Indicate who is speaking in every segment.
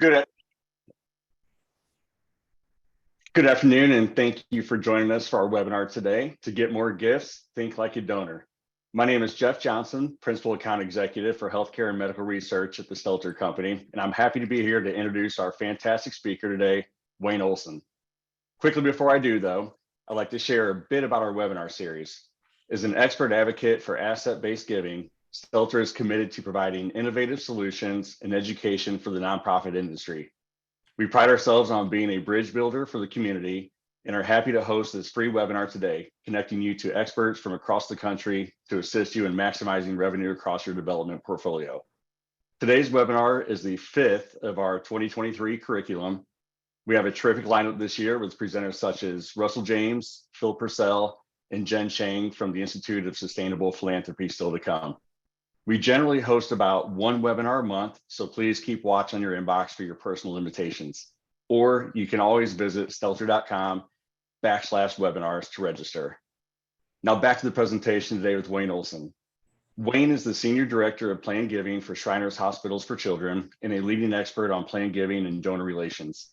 Speaker 1: Good, good afternoon, and thank you for joining us for our webinar today. To get more gifts, think like a donor. My name is Jeff Johnson, Principal Account Executive for Healthcare and Medical Research at the Stelter Company, and I'm happy to be here to introduce our fantastic speaker today, Wayne Olson. Quickly before I do, though, I'd like to share a bit about our webinar series. As an expert advocate for asset-based giving, Stelter is committed to providing innovative solutions and education for the nonprofit industry. We pride ourselves on being a bridge builder for the community and are happy to host this free webinar today, connecting you to experts from across the country to assist you in maximizing revenue across your development portfolio. Today's webinar is the fifth of our 2023 curriculum. We have a terrific lineup this year with presenters such as Russell James, Phil Purcell, and Jen Chang from the Institute of Sustainable Philanthropy still to come. We generally host about one webinar a month, so please keep watch on your inbox for your personal invitations. Or you can always visit stelter.com/webinars to register. Now back to the presentation today with Wayne Olson. Wayne is the Senior Director of Planned Giving for Shriners Hospitals for Children and a leading expert on planned giving and donor relations.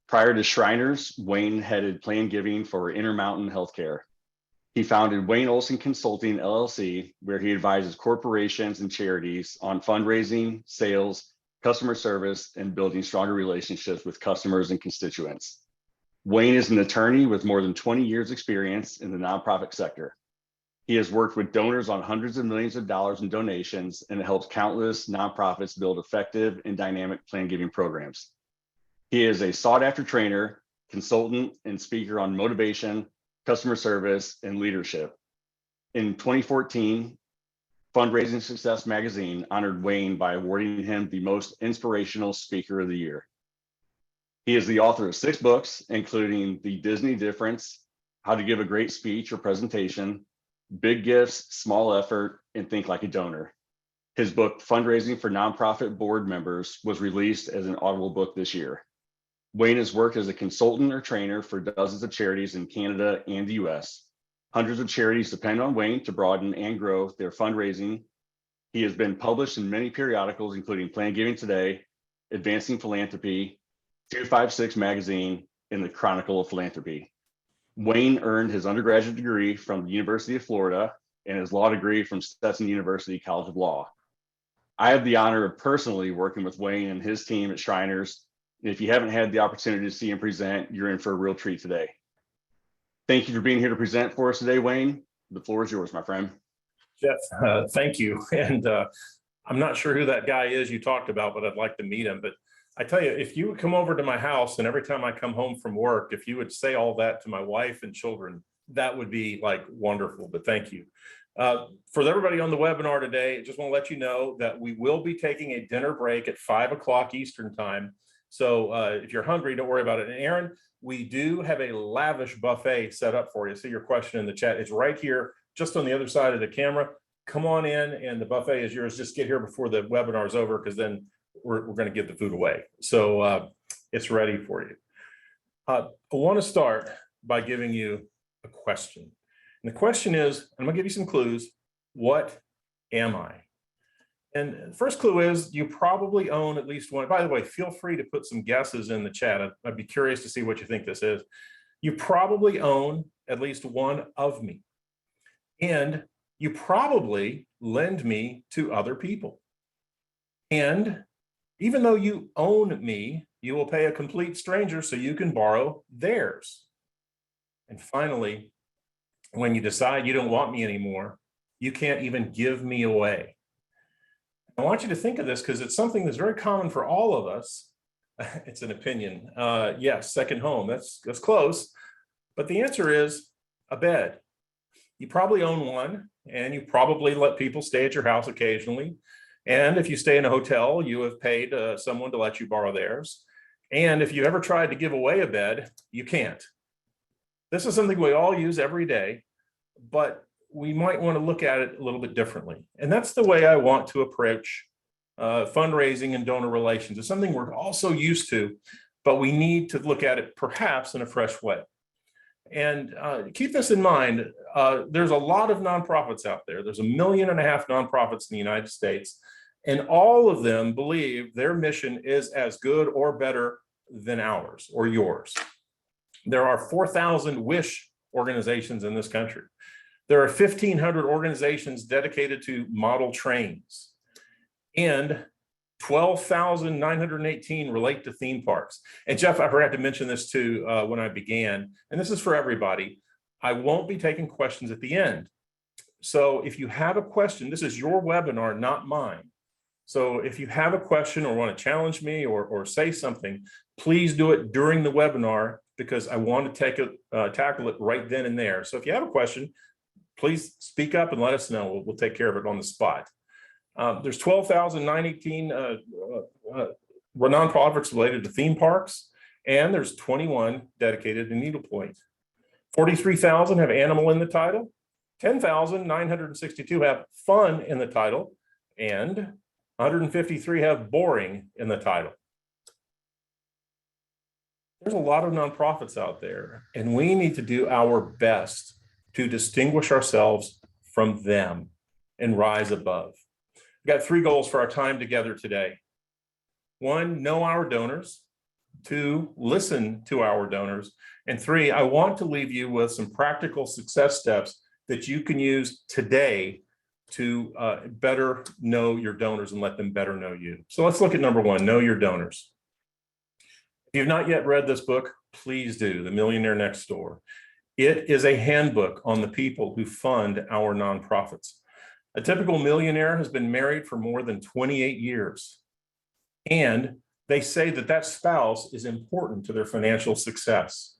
Speaker 1: Prior to Shriners, Wayne headed planned giving for Intermountain Healthcare. He founded Wayne Olson Consulting, LLC, where he advises corporations and charities on fundraising, sales, customer service, and building stronger relationships with customers and constituents. Wayne is an attorney with more than 20 years experience in the nonprofit sector. He has worked with donors on hundreds of millions of dollars in donations and helps countless nonprofits build effective and dynamic planned giving programs. He is a sought-after trainer, consultant, and speaker on motivation, customer service, and leadership. In 2014, Fundraising Success magazine honored Wayne by awarding him the most inspirational speaker of the year. He is the author of 6 books, including The Disney Difference, How to Give a Great Speech or Presentation, Big Gifts, Small Effort, and Think Like a Donor. His book, Fundraising for Nonprofit Board Members, was released as an Audible book this year. Wayne has worked as a consultant or trainer for dozens of charities in Canada and the US. Hundreds of charities depend on Wayne to broaden and grow their fundraising. He has been published in many periodicals, including Planned Giving Today, Advancing Philanthropy, 256 Magazine, and the Chronicle of Philanthropy. Wayne earned his undergraduate degree from the University of Florida and his law degree from Stetson University College of Law. I have the honor of personally working with Wayne and his team at Shriners. If you haven't had the opportunity to see him present, you're in for a real treat today. Thank you for being here to present for us today, Wayne. The floor is yours, my friend.
Speaker 2: Jeff, thank you. And I'm not sure who that guy is you talked about, but I'd like to meet him. But I tell you, if you would come over to my house and every time I come home from work, if you would say all that to my wife and children, that would be like wonderful. But thank you. For everybody on the webinar today, I just want to let you know that we will be taking a dinner break at 5 o'clock Eastern time. So if you're hungry, don't worry about it. And Aaron, we do have a lavish buffet set up for you. See your question in the chat. It's right here, just on the other side of the camera. Come on in and the buffet is yours. Just get here before the webinar is over, because then we're going to give the food away. So it's ready for you. I want to start by giving you a question. And the question is, I'm going to give you some clues. What am I? And the first clue is you probably own at least one. By the way, feel free to put some guesses in the chat. I'd be curious to see what you think this is. You probably own at least one of me. And you probably lend me to other people. And even though you own me, you will pay a complete stranger so you can borrow theirs. And finally, when you decide you don't want me anymore, you can't even give me away. I want you to think of this because it's something that's very common for all of us. It's an opinion. Yes, second home, that's close. But the answer is a bed. You probably own one, and you probably let people stay at your house occasionally. And if you stay in a hotel, you have paid someone to let you borrow theirs. And if you ever tried to give away a bed, you can't. This is something we all use every day, but we might want to look at it a little bit differently. And that's the way I want to approach fundraising and donor relations. It's something we're all so used to, but we need to look at it perhaps in a fresh way. And keep this in mind, there's a lot of nonprofits out there. There's 1.5 million nonprofits in the United States. And all of them believe their mission is as good or better than ours or yours. There are 4,000 wish organizations in this country. There are 1,500 organizations dedicated to model trains, and 12,918 relate to theme parks. And Jeff, I forgot to mention this too when I began, and this is for everybody. I won't be taking questions at the end. So if you have a question, this is your webinar, not mine. So if you have a question or want to challenge me or say something, please do it during the webinar, because I want to tackle it right then and there. So if you have a question, please speak up and let us know. We'll take care of it on the spot. There's 12,918 nonprofits related to theme parks, and there's 21 dedicated to needlepoint. 43,000 have animal in the title. 10,962 have fun in the title, and 153 have boring in the title. There's a lot of nonprofits out there, and we need to do our best to distinguish ourselves from them and rise above. We've got 3 goals for our time together today. 1, know our donors. 2, listen to our donors. And 3, I want to leave you with some practical success steps that you can use today to better know your donors and let them better know you. So let's look at number 1, know your donors. If you've not yet read this book, please do, The Millionaire Next Door. It is a handbook on the people who fund our nonprofits. A typical millionaire has been married for more than 28 years, and they say that that spouse is important to their financial success.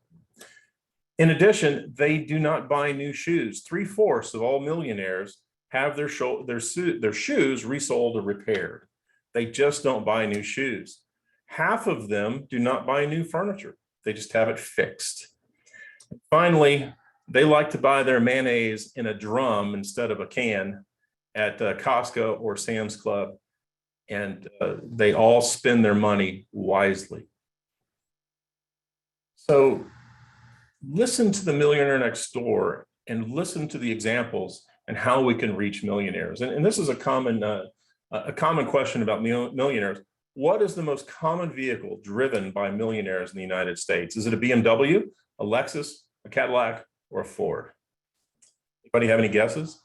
Speaker 2: In addition, they do not buy new shoes. 3/4 of all millionaires have their shoes resold or repaired. They just don't buy new shoes. Half of them do not buy new furniture. They just have it fixed. Finally, they like to buy their mayonnaise in a drum instead of a can at Costco or Sam's Club, and they all spend their money wisely. So listen to The Millionaire Next Door and listen to the examples and how we can reach millionaires. And this is a common question about millionaires. What is the most common vehicle driven by millionaires in the United States? Is it a BMW, a Lexus, a Cadillac, or a Ford? Anybody have any guesses?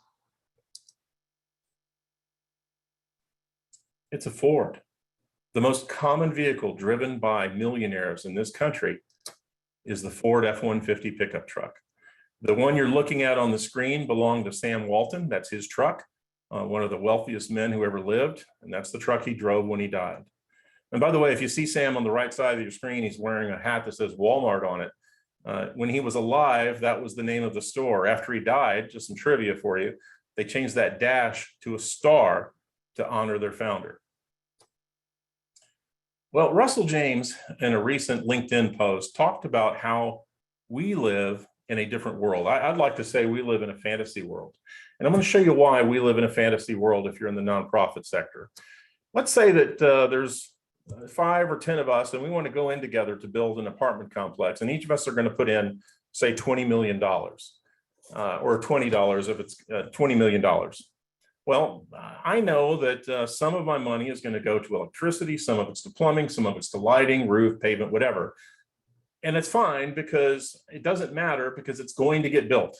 Speaker 2: It's a Ford. The most common vehicle driven by millionaires in this country is the Ford F-150 pickup truck. The one you're looking at on the screen belonged to Sam Walton. That's his truck, one of the wealthiest men who ever lived, and that's the truck he drove when he died. And by the way, if you see Sam on the right side of your screen, he's wearing a hat that says Walmart on it. When he was alive, that was the name of the store. After he died, just some trivia for you, they changed that dash to a star to honor their founder. Well, Russell James, in a recent LinkedIn post, talked about how we live in a different world. I'd like to say we live in a fantasy world. And I'm going to show you why we live in a fantasy world if you're in the nonprofit sector. Let's say that there's 5 or 10 of us, and we want to go in together to build an apartment complex. And each of us are going to put in, say, $20 million or $20 if it's $20 million. Well, I know that some of my money is going to go to electricity, some of it's to plumbing, some of it's to lighting, roof, pavement, whatever. And it's fine because it doesn't matter because it's going to get built.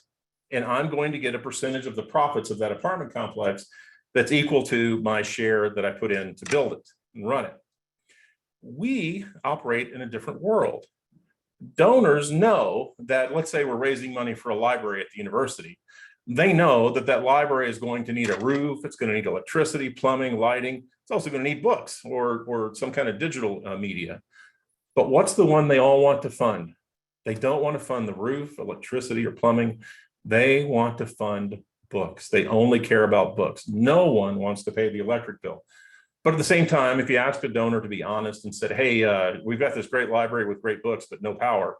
Speaker 2: And I'm going to get a percentage of the profits of that apartment complex that's equal to my share that I put in to build it and run it. We operate in a different world. Donors know that, let's say we're raising money for a library at the university. They know that that library is going to need a roof, it's going to need electricity, plumbing, lighting. It's also going to need books or some kind of digital media. But what's the one they all want to fund? They don't want to fund the roof, electricity, or plumbing. They want to fund books. They only care about books. No one wants to pay the electric bill. But at the same time, if you ask a donor to be honest and said, hey, we've got this great library with great books, but no power.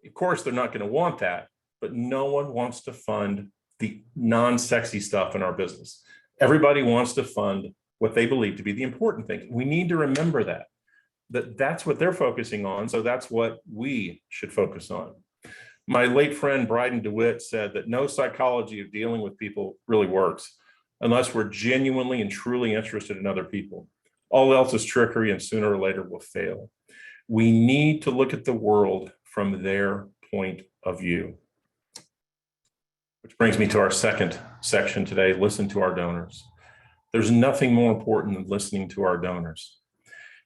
Speaker 2: Of course, they're not going to want that, but no one wants to fund the non-sexy stuff in our business. Everybody wants to fund what they believe to be the important thing. We need to remember that's what they're focusing on. So that's what we should focus on. My late friend, Bryden DeWitt, said that no psychology of dealing with people really works. unless we're genuinely and truly interested in other people. All else is trickery and sooner or later will fail. We need to look at the world from their point of view. Which brings me to our second section today, listen to our donors. There's nothing more important than listening to our donors.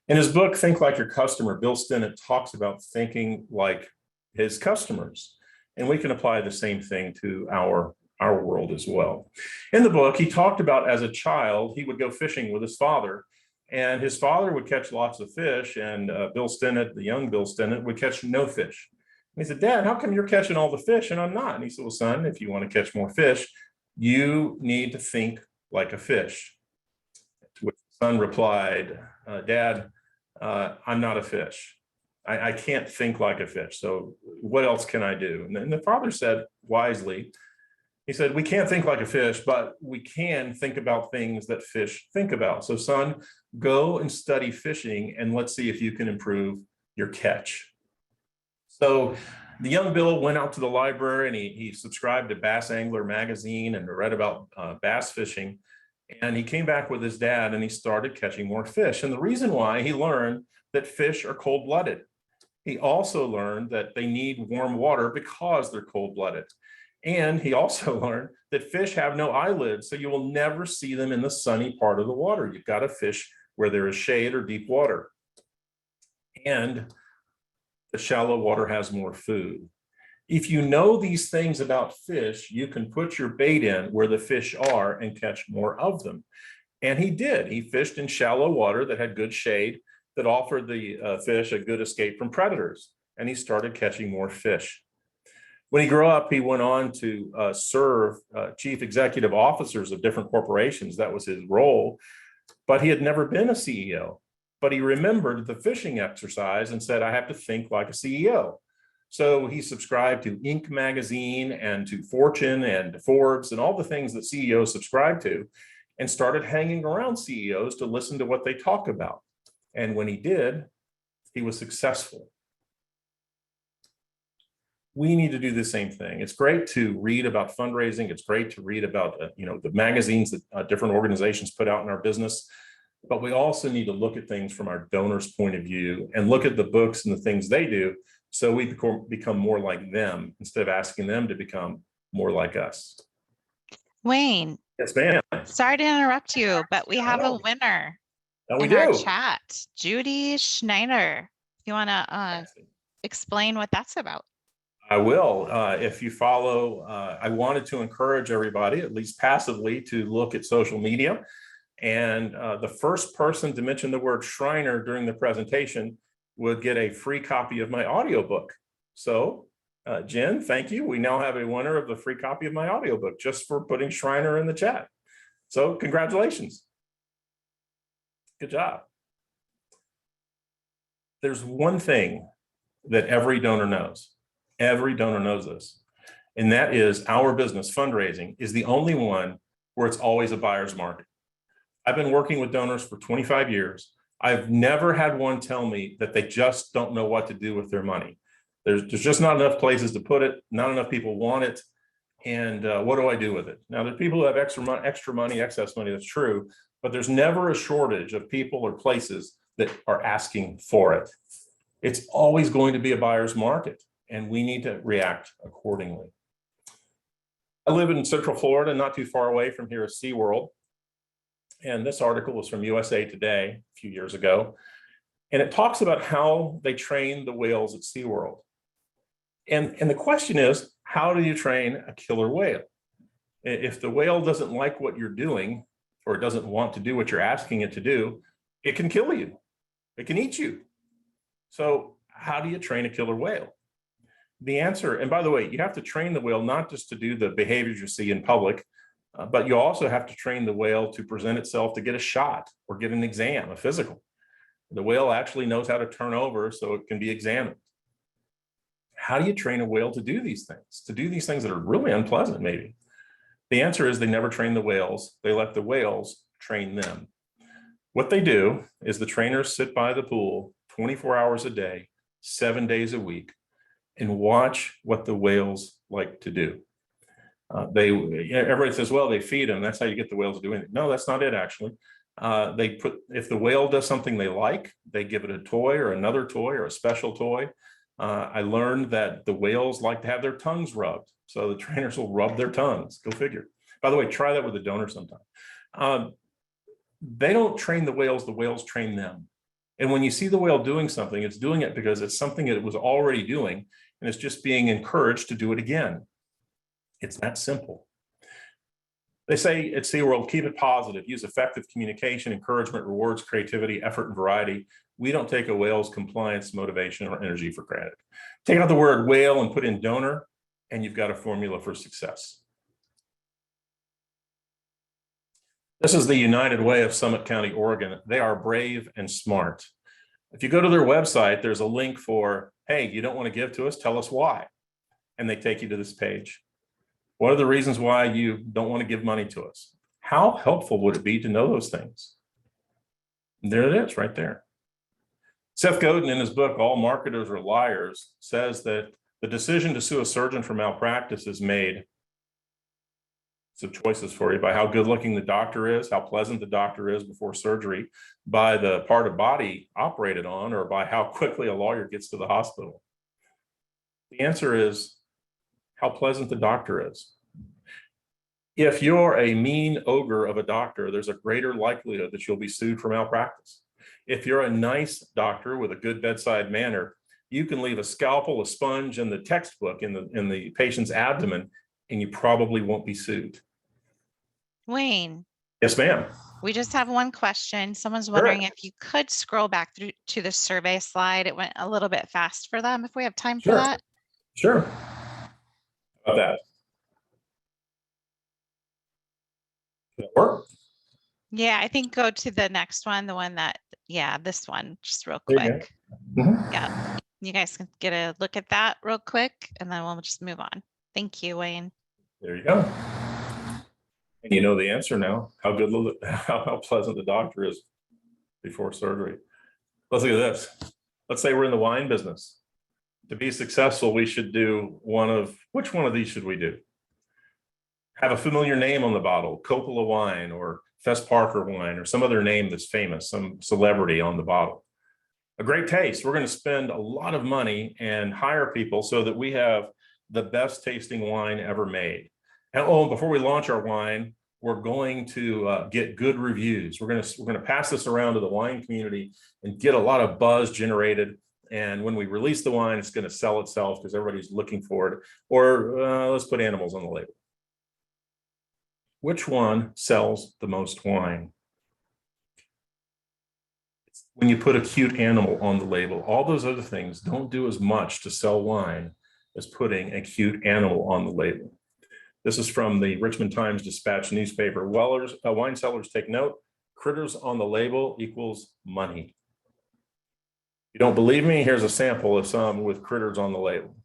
Speaker 2: In his book, Think Like Your Customer, Bill Stinnett talks about thinking like his customers. And we can apply the same thing to our world as well. In the book, he talked about as a child, he would go fishing with his father, and his father would catch lots of fish, and Bill Stinnett, the young Bill Stinnett, would catch no fish. And he said, "Dad, how come you're catching all the fish and I'm not?" And he said, "Well, son, if you want to catch more fish, you need to think like a fish." To which the son replied, "Dad, I'm not a fish. I can't think like a fish. So what else can I do?" And then the father said wisely, he said, "We can't think like a fish, but we can think about things that fish think about. So son, go and study fishing and let's see if you can improve your catch." So the young Bill went out to the library and he subscribed to Bass Angler magazine and read about bass fishing. And he came back with his dad and he started catching more fish. And the reason why, he learned that fish are cold-blooded. He also learned that they need warm water because they're cold-blooded. And he also learned that fish have no eyelids, so you will never see them in the sunny part of the water. You've got to fish where there is shade or deep water. And the shallow water has more food. If you know these things about fish, you can put your bait in where the fish are and catch more of them. And he did. He fished in shallow water that had good shade, that offered the fish a good escape from predators. And he started catching more fish. When he grew up, he went on to serve chief executive officers of different corporations. That was his role. But he had never been a CEO. But he remembered the fishing exercise and said, "I have to think like a CEO." So he subscribed to Inc. magazine and to Fortune and Forbes and all the things that CEOs subscribe to, and started hanging around CEOs to listen to what they talk about. And when he did, he was successful. We need to do the same thing. It's great to read about fundraising. It's great to read about the magazines that different organizations put out in our business. But we also need to look at things from our donors' point of view and look at the books and the things they do, so we become more like them instead of asking them to become more like us.
Speaker 3: Wayne,
Speaker 2: Yes, ma'am.
Speaker 3: sorry to interrupt you, but we have a winner
Speaker 2: We
Speaker 3: in
Speaker 2: do.
Speaker 3: our chat, Judy Schneider. If you want to explain what that's about.
Speaker 2: I will. If you follow, I wanted to encourage everybody, at least passively, to look at social media. And the first person to mention the word Shriner during the presentation would get a free copy of my audiobook. So Jen, thank you. We now have a winner of the free copy of my audiobook just for putting Shriner in the chat. So congratulations. Good job. There's one thing that every donor knows. Every donor knows this. And that is our business, fundraising, is the only one where it's always a buyer's market. I've been working with donors for 25 years. I've never had one tell me that they just don't know what to do with their money. There's just not enough places to put it. Not enough people want it. And what do I do with it? Now, there are people who have extra money, excess money, that's true, but there's never a shortage of people or places that are asking for it. It's always going to be a buyer's market, and we need to react accordingly. I live in Central Florida, not too far away from here is SeaWorld. And this article was from USA Today a few years ago. And it talks about how they train the whales at SeaWorld. And the question is, how do you train a killer whale? If the whale doesn't like what you're doing, or it doesn't want to do what you're asking it to do, it can kill you. It can eat you. So how do you train a killer whale? The answer, and by the way, you have to train the whale not just to do the behaviors you see in public, but you also have to train the whale to present itself to get a shot or get an exam, a physical. The whale actually knows how to turn over so it can be examined. How do you train a whale to do these things that are really unpleasant, maybe? The answer is they never train the whales. They let the whales train them. What they do is the trainers sit by the pool 24 hours a day, 7 days a week, and watch what the whales like to do. Everybody says, well, they feed them. That's how you get the whales to do anything. No, that's not it, actually. If the whale does something they like, they give it a toy or another toy or a special toy. I learned that the whales like to have their tongues rubbed. So the trainers will rub their tongues. Go figure. By the way, try that with a donor sometime. They don't train the whales train them. And when you see the whale doing something, it's doing it because it's something it was already doing, and it's just being encouraged to do it again. It's that simple. They say at SeaWorld, keep it positive, use effective communication, encouragement, rewards, creativity, effort, and variety. We don't take a whale's compliance, motivation, or energy for granted. Take out the word whale and put in donor, and you've got a formula for success. This is the United Way of Summit County, Oregon. They are brave and smart. If you go to their website, there's a link for, hey, you don't want to give to us, tell us why. And they take you to this page. What are the reasons why you don't want to give money to us? How helpful would it be to know those things? And there it is right there. Seth Godin, in his book, All Marketers Are Liars, says that the decision to sue a surgeon for malpractice is made, some choices for you, by how good looking the doctor is, how pleasant the doctor is before surgery, by the part of body operated on, or by how quickly a lawyer gets to the hospital. The answer is how pleasant the doctor is. If you're a mean ogre of a doctor, there's a greater likelihood that you'll be sued for malpractice. If you're a nice doctor with a good bedside manner, you can leave a scalpel, a sponge, and the textbook in the patient's abdomen, and you probably won't be sued.
Speaker 3: Wayne.
Speaker 2: Yes, ma'am.
Speaker 3: We just have one question. Someone's wondering if you could scroll back through to the survey slide. It went a little bit fast for them, if we have time for that.
Speaker 2: Sure. How about that? Does that work?
Speaker 3: Yeah, I think go to the next one, the one that, yeah, this one, just real quick. Yeah, you guys can get a look at that real quick, and then we'll just move on. Thank you, Wayne.
Speaker 2: There you go. And you know the answer now, how pleasant the doctor is before surgery. Let's look at this. Let's say we're in the wine business. To be successful, we should do which one of these should we do? Have a familiar name on the bottle, Coppola wine or Fess Parker wine or some other name that's famous, some celebrity on the bottle. A great taste. We're going to spend a lot of money and hire people so that we have the best tasting wine ever made. And before we launch our wine, we're going to get good reviews. We're going to pass this around to the wine community and get a lot of buzz generated. And when we release the wine, it's going to sell itself because everybody's looking for it. Or let's put animals on the label. Which one sells the most wine? When you put a cute animal on the label. All those other things don't do as much to sell wine as putting a cute animal on the label. This is from the Richmond Times-Dispatch newspaper. Wine sellers take note, critters on the label equals money. You don't believe me? Here's a sample of some with critters on the label.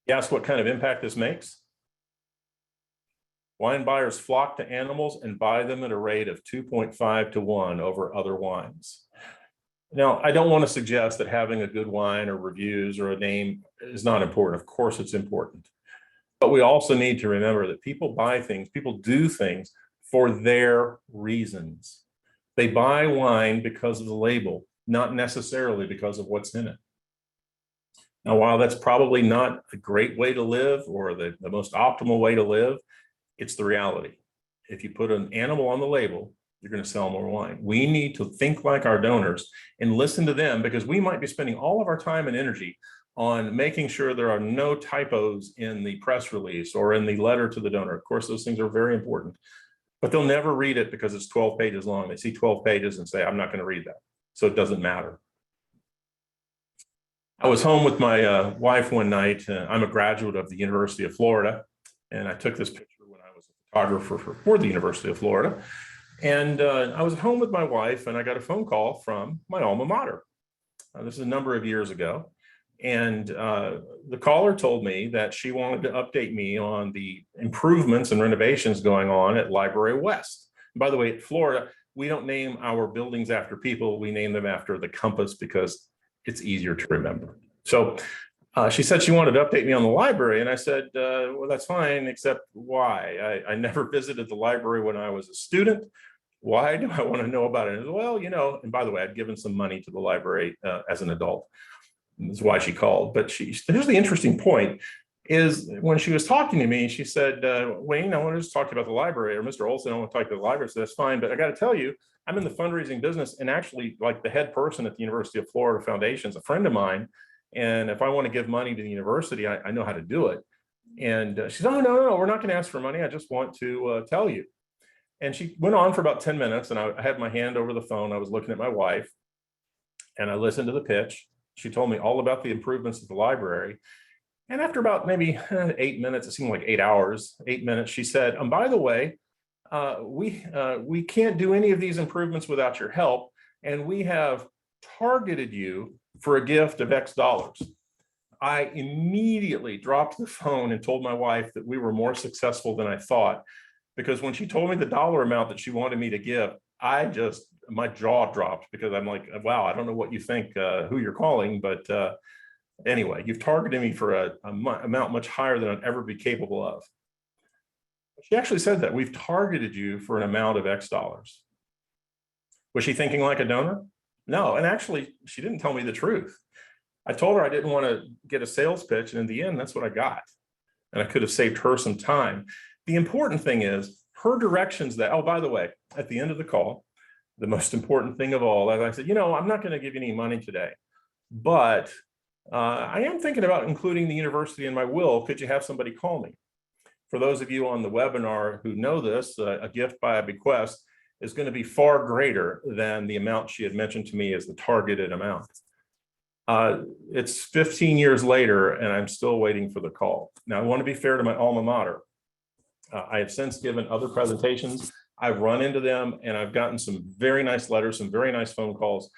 Speaker 2: You ask what kind of impact this makes? Wine buyers flock to animals and buy them at a rate of 2.5 to 1 over other wines. Now, I don't want to suggest that having a good wine or reviews or a name is not important. Of course, it's important. But we also need to remember that people buy things, people do things for their reasons. They buy wine because of the label, not necessarily because of what's in it. Now, while that's probably not a great way to live or the most optimal way to live, it's the reality. If you put an animal on the label, you're going to sell more wine. We need to think like our donors and listen to them, because we might be spending all of our time and energy on making sure there are no typos in the press release or in the letter to the donor. Of course, those things are very important, but they'll never read it because it's 12 pages long. They see 12 pages and say, I'm not going to read that. So it doesn't matter. I was home with my wife one night. I'm a graduate of the University of Florida, and I took this picture when I was a photographer for the University of Florida. And I was at home with my wife, and I got a phone call from my alma mater. This is a number of years ago. And the caller told me that she wanted to update me on the improvements and renovations going on at Library West. And by the way, at Florida, we don't name our buildings after people. We name them after the compass because it's easier to remember. So She said she wanted to update me on the library. And I said, well, that's fine, except why? I never visited the library when I was a student. Why do I want to know about it? Well, and by the way, I'd given some money to the library as an adult. That's why she called. But here's the interesting point is when she was talking to me, she said, Wayne, I want to just talk about the library, or Mr. Olson, I want to talk about the library. So that's fine. But I got to tell you, I'm in the fundraising business, and actually like the head person at the University of Florida Foundation is a friend of mine. And if I want to give money to the university, I know how to do it. And she said, oh, no, we're not going to ask for money. I just want to tell you. And she went on for about 10 minutes, and I had my hand over the phone. I was looking at my wife, and I listened to the pitch. She told me all about the improvements at the library. And after about maybe 8 minutes, it seemed like 8 hours, 8 minutes, she said, by the way, we can't do any of these improvements without your help. And we have targeted you for a gift of X dollars. I immediately dropped the phone and told my wife that we were more successful than I thought. Because when she told me the dollar amount that she wanted me to give, my jaw dropped, because I'm like, wow, I don't know what you think, who you're calling, but anyway, you've targeted me for an amount much higher than I'd ever be capable of. She actually said that we've targeted you for an amount of X dollars. Was she thinking like a donor? No, and actually, she didn't tell me the truth. I told her I didn't want to get a sales pitch, and in the end, that's what I got. And I could have saved her some time. The important thing is her directions that, oh, by the way, at the end of the call, the most important thing of all, as I said, I'm not going to give you any money today, but I am thinking about including the university in my will. Could you have somebody call me? For those of you on the webinar who know this, a gift by a bequest is going to be far greater than the amount she had mentioned to me as the targeted amount. It's 15 years later, and I'm still waiting for the call. Now, I want to be fair to my alma mater. I have since given other presentations. I've run into them, and I've gotten some very nice letters, some very nice phone calls,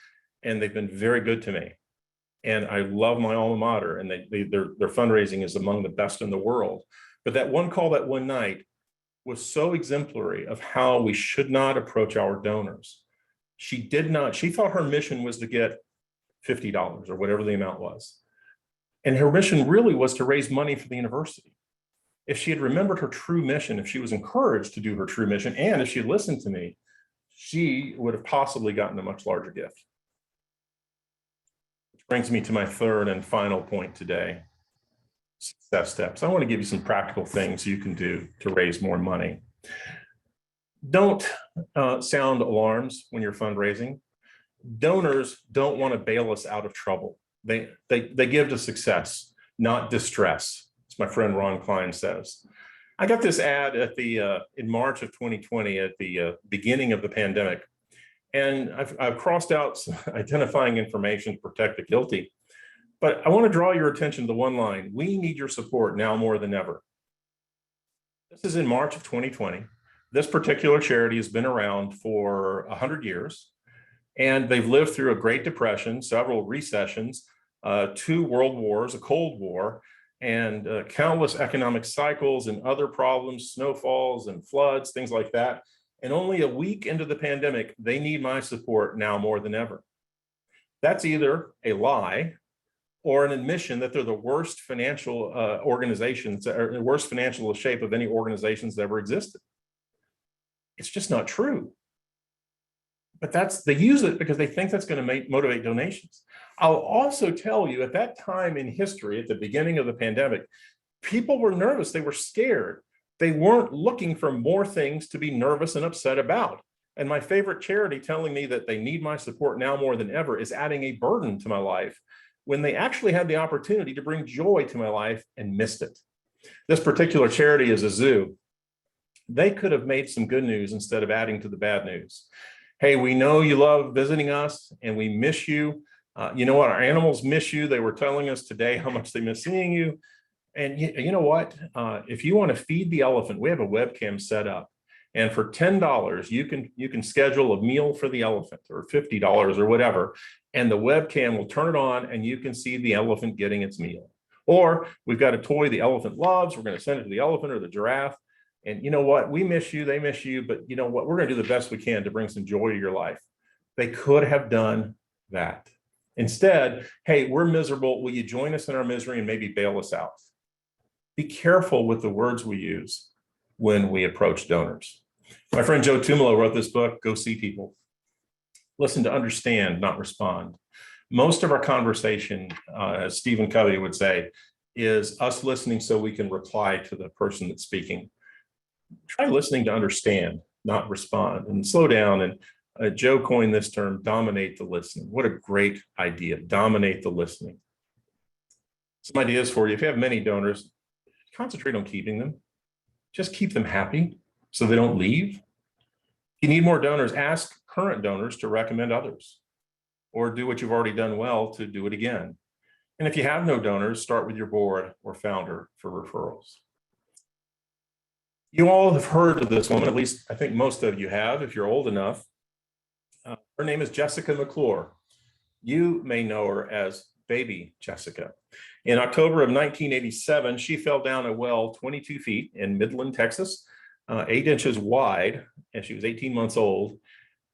Speaker 2: and they've been very good to me. And I love my alma mater, and their fundraising is among the best in the world. But that one call that one night was so exemplary of how we should not approach our donors. She thought her mission was to get $50 or whatever the amount was. And her mission really was to raise money for the university. If she had remembered her true mission, if she was encouraged to do her true mission, and if she listened to me, she would have possibly gotten a much larger gift. Which brings me to my third and final point today, success steps. I want to give you some practical things you can do to raise more money. Don't sound alarms when you're fundraising. Donors don't want to bail us out of trouble. They give to success, not distress. As my friend Ron Klein says. I got this ad at in March of 2020 at the beginning of the pandemic, and I've crossed out some identifying information to protect the guilty. But I want to draw your attention to one line: we need your support now more than ever. This is in March of 2020. This particular charity has been around for 100 years. And they've lived through a Great Depression, several recessions, 2 world wars, a Cold War, and countless economic cycles and other problems, snowfalls and floods, things like that. And only a week into the pandemic, they need my support now more than ever. That's either a lie or an admission that they're the worst financial organizations, or the worst financial shape of any organizations that ever existed. It's just not true. But they use it because they think that's going to motivate donations. I'll also tell you, at that time in history, at the beginning of the pandemic, people were nervous. They were scared. They weren't looking for more things to be nervous and upset about. And my favorite charity telling me that they need my support now more than ever is adding a burden to my life when they actually had the opportunity to bring joy to my life and missed it. This particular charity is a zoo. They could have made some good news instead of adding to the bad news. Hey, we know you love visiting us and we miss you. You know what? Our animals miss you. They were telling us today how much they miss seeing you. And you know what? If you want to feed the elephant, we have a webcam set up. And for $10, you can schedule a meal for the elephant, or $50 or whatever. And the webcam will turn it on and you can see the elephant getting its meal. Or we've got a toy the elephant loves. We're going to send it to the elephant or the giraffe. And you know what? We miss you, they miss you, but you know what? We're going to do the best we can to bring some joy to your life. They could have done that. Instead, hey, we're miserable. Will you join us in our misery and maybe bail us out? Be careful with the words we use when we approach donors. My friend Joe Tumolo wrote this book, Go See People. Listen to understand, not respond. Most of our conversation, as Stephen Covey would say, is us listening so we can reply to the person that's speaking. Try listening to understand, not respond, and slow down. And Joe coined this term, dominate the listening. What a great idea, dominate the listening. Some ideas for you. If you have many donors, concentrate on keeping them. Just keep them happy so they don't leave. If you need more donors, ask current donors to recommend others, or do what you've already done well to do it again. And if you have no donors, start with your board or founder for referrals. You all have heard of this woman, at least I think most of you have, if you're old enough. Her name is Jessica McClure. You may know her as Baby Jessica. In October of 1987, she fell down a well 22 feet in Midland, Texas, 8 inches wide, and she was 18 months old.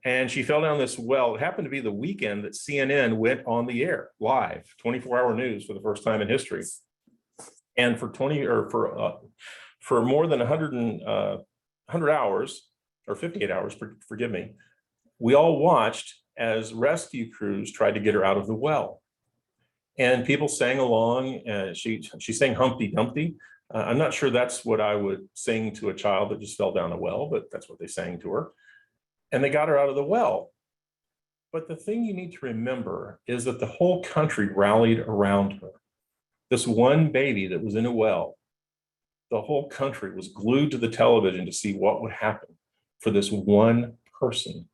Speaker 2: And she fell down this well. It happened to be the weekend that CNN went on the air, live, 24-hour news for the first time in history. And for more than 100 hours, or 58 hours, forgive me, we all watched as rescue crews tried to get her out of the well. And people sang along. She sang Humpty Dumpty. I'm not sure that's what I would sing to a child that just fell down a well, but that's what they sang to her. And they got her out of the well. But the thing you need to remember is that the whole country rallied around her. This one baby that was in a well, the whole country was glued to the television to see what would happen for this one person.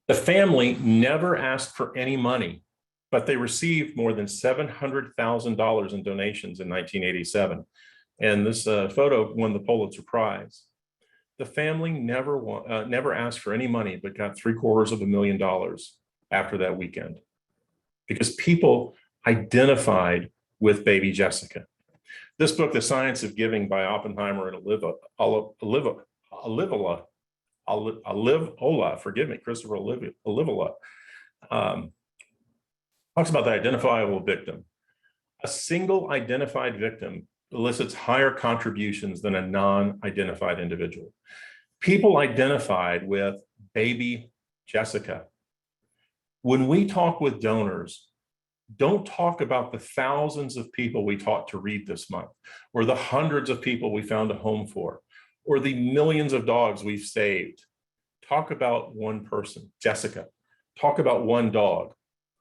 Speaker 2: The family never asked for any money, but they received more than $700,000 in donations in 1987. And this photo won the Pulitzer Prize. The family never asked for any money, but got $750,000 after that weekend, because people identified with Baby Jessica. This book, The Science of Giving by Oppenheimer and Christopher Olivola, talks about the identifiable victim. A single identified victim elicits higher contributions than a non-identified individual. People identified with Baby Jessica. When we talk with donors, don't talk about the thousands of people we taught to read this month, or the hundreds of people we found a home for, or the millions of dogs we've saved. Talk about one person, Jessica. Talk about one dog.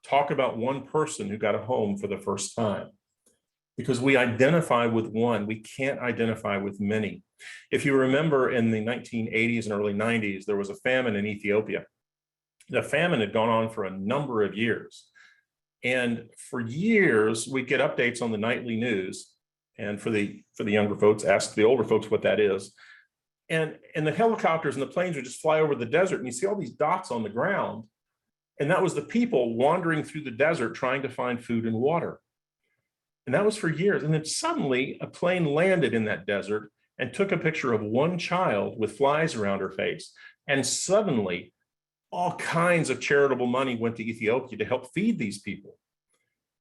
Speaker 2: Talk about one person who got a home for the first time. Because we identify with one, we can't identify with many. If you remember, in the 1980s and early 90s, there was a famine in Ethiopia. The famine had gone on for a number of years. And for years, we get updates on the nightly news. And for the younger folks, ask the older folks what that is. And the helicopters and the planes would just fly over the desert, and you see all these dots on the ground. And that was the people wandering through the desert trying to find food and water. And that was for years. And then suddenly a plane landed in that desert and took a picture of one child with flies around her face. And suddenly all kinds of charitable money went to Ethiopia to help feed these people.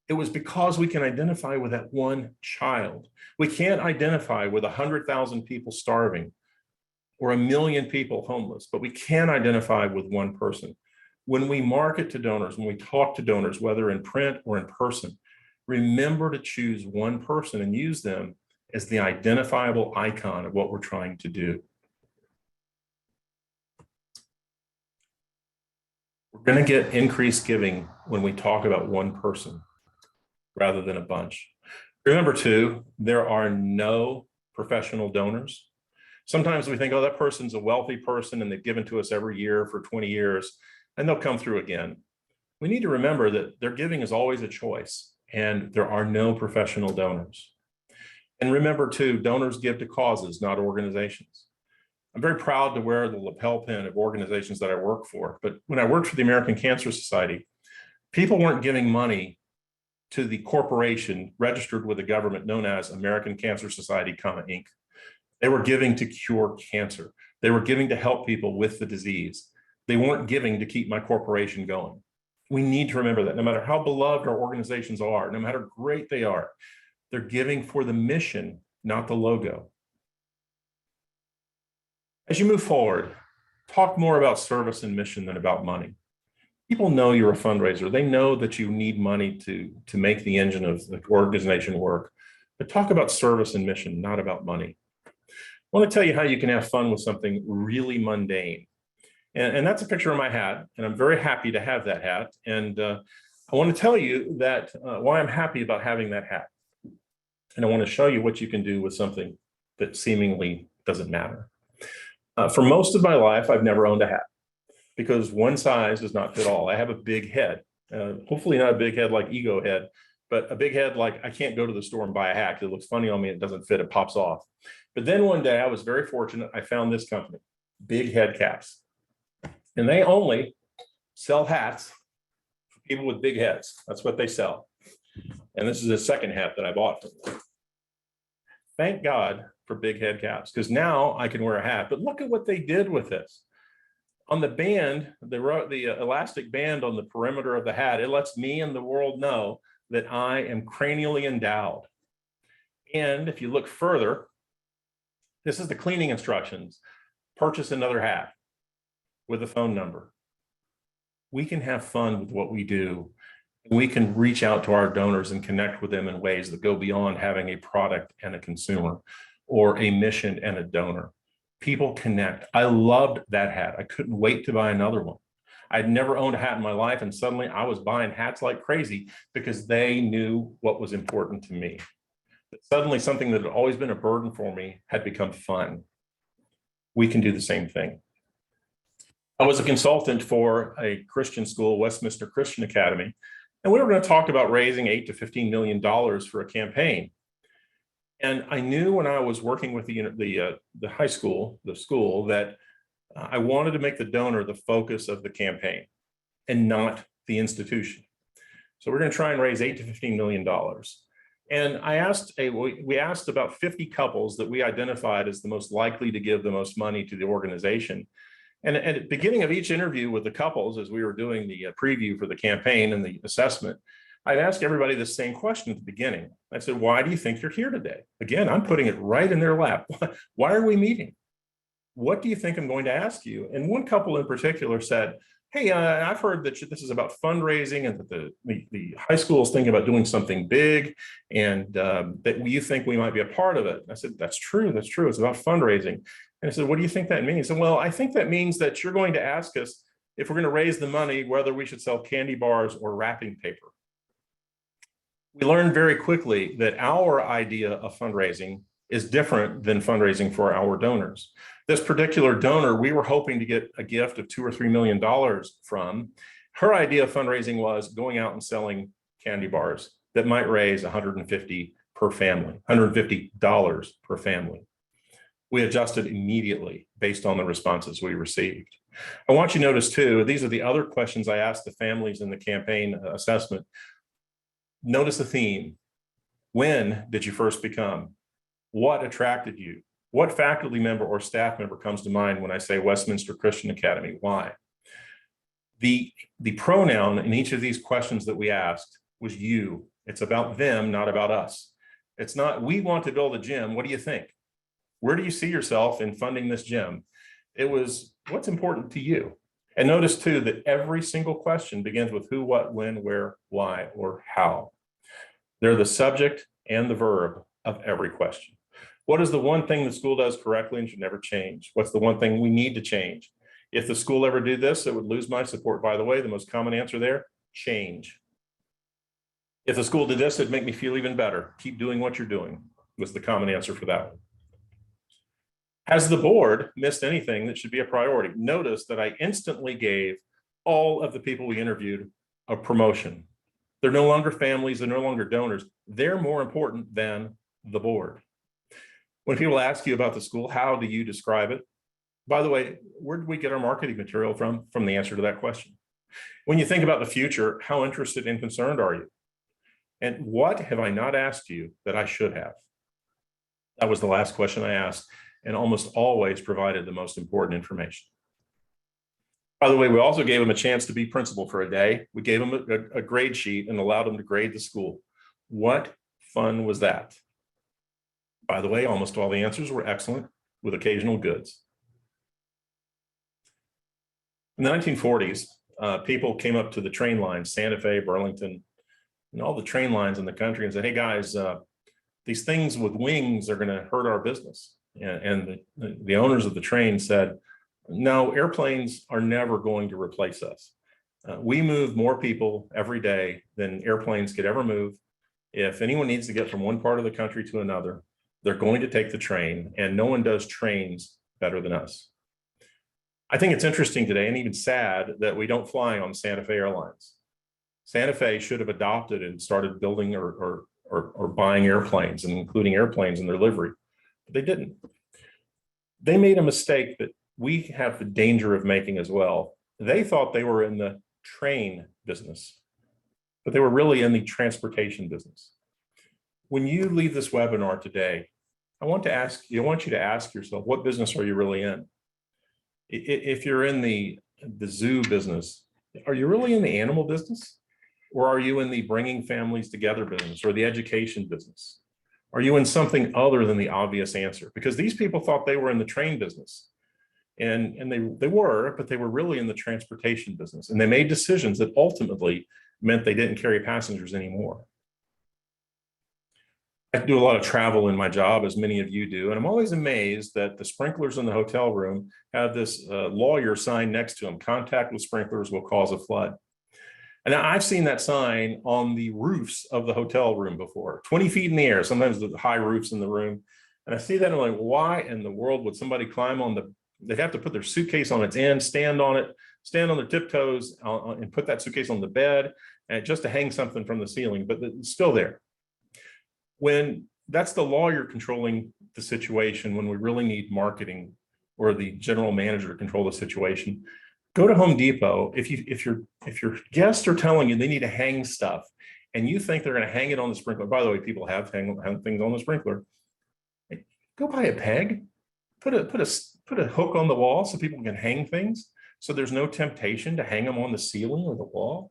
Speaker 2: It was because we can identify with that one child. We can't identify with 100,000 people starving or 1 million people homeless, but we can identify with one person. When we market to donors, when we talk to donors, whether in print or in person, remember to choose one person and use them as the identifiable icon of what we're trying to do. We're going to get increased giving when we talk about one person rather than a bunch. Remember too, there are no professional donors. Sometimes we think, oh, that person's a wealthy person and they've given to us every year for 20 years and they'll come through again. We need to remember that their giving is always a choice, and there are no professional donors. And remember too, donors give to causes, not organizations. I'm very proud to wear the lapel pin of organizations that I work for, but when I worked for the American Cancer Society, people weren't giving money to the corporation registered with the government known as American Cancer Society, Inc. They were giving to cure cancer. They were giving to help people with the disease. They weren't giving to keep my corporation going. We need to remember that no matter how beloved our organizations are, no matter great they are, they're giving for the mission, not the logo. As you move forward, talk more about service and mission than about money. People know you're a fundraiser. They know that you need money to make the engine of the organization work. But talk about service and mission, not about money. I want to tell you how you can have fun with something really mundane. And that's a picture of my hat, and I'm very happy to have that hat. And I want to tell you that why I'm happy about having that hat. And I want to show you what you can do with something that seemingly doesn't matter. For most of my life, I've never owned a hat because one size does not fit all. I have a big head, hopefully not a big head like ego head, but a big head like I can't go to the store and buy a hat because it looks funny on me. It doesn't fit, it pops off. But then one day I was very fortunate. I found this company, Big Head Caps. And they only sell hats for people with big heads. That's what they sell. And this is the second hat that I bought from them. Thank God for Big Head Caps, because now I can wear a hat. But look at what they did with this. On the band, the elastic band on the perimeter of the hat, it lets me and the world know that I am cranially endowed. And if you look further, this is the cleaning instructions. Purchase another hat with a phone number. We can have fun with what we do. We can reach out to our donors and connect with them in ways that go beyond having a product and a consumer or a mission and a donor. People connect. I loved that hat. I couldn't wait to buy another one. I'd never owned a hat in my life, and suddenly I was buying hats like crazy because they knew what was important to me. Suddenly something that had always been a burden for me had become fun. We can do the same thing. I was a consultant for a Christian school, Westminster Christian Academy, and we were going to talk about raising $8 to $15 million for a campaign. And I knew when I was working with the high school, the school, that I wanted to make the donor the focus of the campaign and not the institution. So we're going to try and raise $8 to $15 million. And we asked about 50 couples that we identified as the most likely to give the most money to the organization. And at the beginning of each interview with the couples, as we were doing the preview for the campaign and the assessment, I'd ask everybody the same question at the beginning. I said, why do you think you're here today? Again, I'm putting it right in their lap. Why are we meeting? What do you think I'm going to ask you? And one couple in particular said, hey, I've heard that this is about fundraising and that the high school is thinking about doing something big and that you think we might be a part of it. And I said, that's true. That's true. It's about fundraising. And I said, what do you think that means? And well, I think that means that you're going to ask us if we're going to raise the money, whether we should sell candy bars or wrapping paper. We learned very quickly that our idea of fundraising is different than fundraising for our donors. This particular donor, we were hoping to get a gift of $2 or $3 million from. Her idea of fundraising was going out and selling candy bars that might raise $150 per family, $150 per family. We adjusted immediately based on the responses we received. I want you to notice too, these are the other questions I asked the families in the campaign assessment. Notice the theme. When did you first become? What attracted you? What faculty member or staff member comes to mind when I say Westminster Christian Academy? Why? The pronoun in each of these questions that we asked was you. It's about them, not about us. It's not, we want to build a gym. What do you think? Where do you see yourself in funding this gym? It was, what's important to you? And notice too that every single question begins with who, what, when, where, why, or how. They're the subject and the verb of every question. What is the one thing the school does correctly and should never change? What's the one thing we need to change? If the school ever did this, it would lose my support. By the way, the most common answer there, change. If the school did this, it'd make me feel even better. Keep doing what you're doing was the common answer for that one. Has the board missed anything that should be a priority? Notice that I instantly gave all of the people we interviewed a promotion. They're no longer families, they're no longer donors. They're more important than the board. When people ask you about the school, how do you describe it? By the way, where did we get our marketing material from? From the answer to that question. When you think about the future, how interested and concerned are you? And what have I not asked you that I should have? That was the last question I asked, and almost always provided the most important information. By the way, we also gave him a chance to be principal for a day. We gave him a grade sheet and allowed him to grade the school. What fun was that? By the way, almost all the answers were excellent with occasional goods. In the 1940s, people came up to the train lines, Santa Fe, Burlington, and all the train lines in the country and said, hey guys, these things with wings are going to hurt our business. And the owners of the train said, no, airplanes are never going to replace us. We move more people every day than airplanes could ever move. If anyone needs to get from one part of the country to another, they're going to take the train, and no one does trains better than us. I think it's interesting today and even sad that we don't fly on Santa Fe Airlines. Santa Fe should have adopted and started building or buying airplanes and including airplanes in their livery, but they didn't. They made a mistake that we have the danger of making as well. They thought they were in the train business, but they were really in the transportation business. When you leave this webinar today, I want you to ask yourself, what business are you really in? If you're in the zoo business, are you really in the animal business? Or are you in the bringing families together business or the education business? Are you in something other than the obvious answer? Because these people thought they were in the train business. And they were, but they were really in the transportation business. And they made decisions that ultimately meant they didn't carry passengers anymore. I do a lot of travel in my job, as many of you do, and I'm always amazed that the sprinklers in the hotel room have this lawyer sign next to them: contact with sprinklers will cause a flood. And I've seen that sign on the roofs of the hotel room before, 20 feet in the air, sometimes the high roofs in the room. And I see that and I'm like, why in the world would somebody climb on they'd have to put their suitcase on its end, stand on it, stand on their tiptoes and put that suitcase on the bed and just to hang something from the ceiling, but it's still there. When that's the lawyer controlling the situation, when we really need marketing or the general manager to control the situation, go to Home Depot. If your guests are telling you they need to hang stuff and you think they're going to hang it on the sprinkler, by the way, people have things on the sprinkler, go buy a peg, put a hook on the wall so people can hang things, so there's no temptation to hang them on the ceiling or the wall.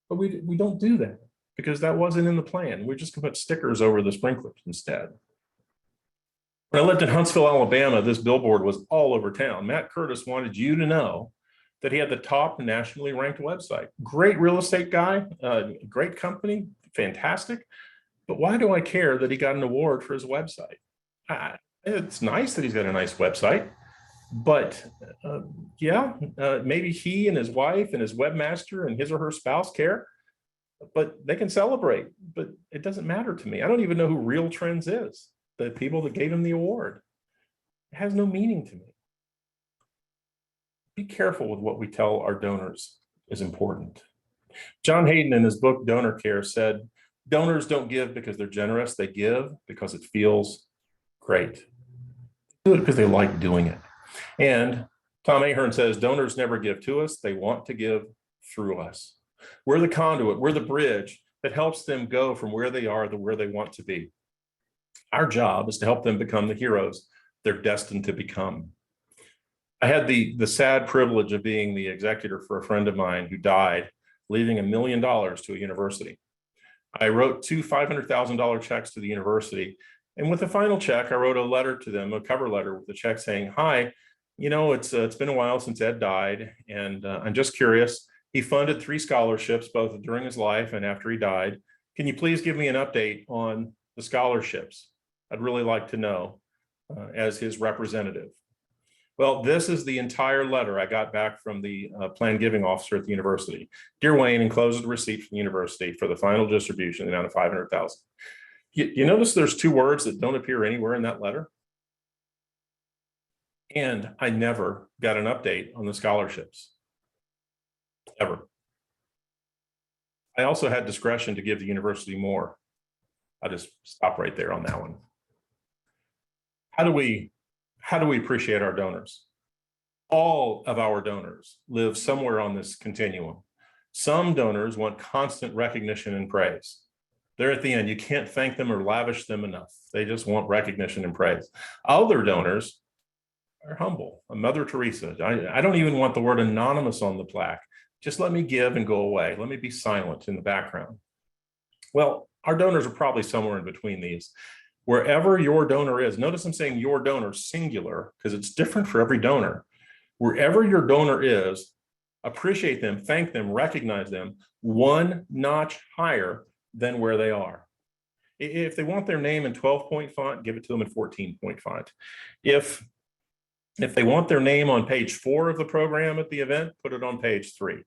Speaker 2: But we don't do that because that wasn't in the plan. We're just going to put stickers over the sprinklers instead. When I lived in Huntsville, Alabama, this billboard was all over town. Matt Curtis wanted you to know that he had the top nationally ranked website. Great real estate guy, great company, fantastic. But why do I care that he got an award for his website? It's nice that he's got a nice website, but maybe he and his wife and his webmaster and his or her spouse care, but they can celebrate, but it doesn't matter to me. I don't even know who Real Trends is, the people that gave him the award. It has no meaning to me. Be careful with what we tell our donors is important. John Hayden in his book, Donor Care, said, donors don't give because they're generous, they give because it feels great. They do it because they like doing it. And Tom Ahern says, donors never give to us, they want to give through us. We're the conduit, we're the bridge that helps them go from where they are to where they want to be. Our job is to help them become the heroes they're destined to become. I had the sad privilege of being the executor for a friend of mine who died, leaving $1 million to a university. I wrote 2 $500,000 checks to the university. And with the final check, I wrote a letter to them, a cover letter with the check saying, hi, it's been a while since Ed died. And I'm just curious. He funded 3 scholarships, both during his life and after he died. Can you please give me an update on the scholarships? I'd really like to know as his representative. Well, this is the entire letter I got back from the planned giving officer at the university. Dear Wayne, enclosed the receipt from the university for the final distribution, the amount of $500,000. You notice there's 2 words that don't appear anywhere in that letter? And I never got an update on the scholarships, ever. I also had discretion to give the university more. I'll just stop right there on that one. How do we appreciate our donors? All of our donors live somewhere on this continuum. Some donors want constant recognition and praise. They're at the end. You can't thank them or lavish them enough. They just want recognition and praise. Other donors are humble. A Mother Teresa. I don't even want the word anonymous on the plaque. Just let me give and go away. Let me be silent in the background. Well, our donors are probably somewhere in between these. Wherever your donor is, notice I'm saying your donor singular because it's different for every donor. Wherever your donor is, appreciate them, thank them, recognize them one notch higher than where they are. If they want their name in 12-point font, give it to them in 14-point font. If they want their name on page 4 of the program at the event, put it on page 3.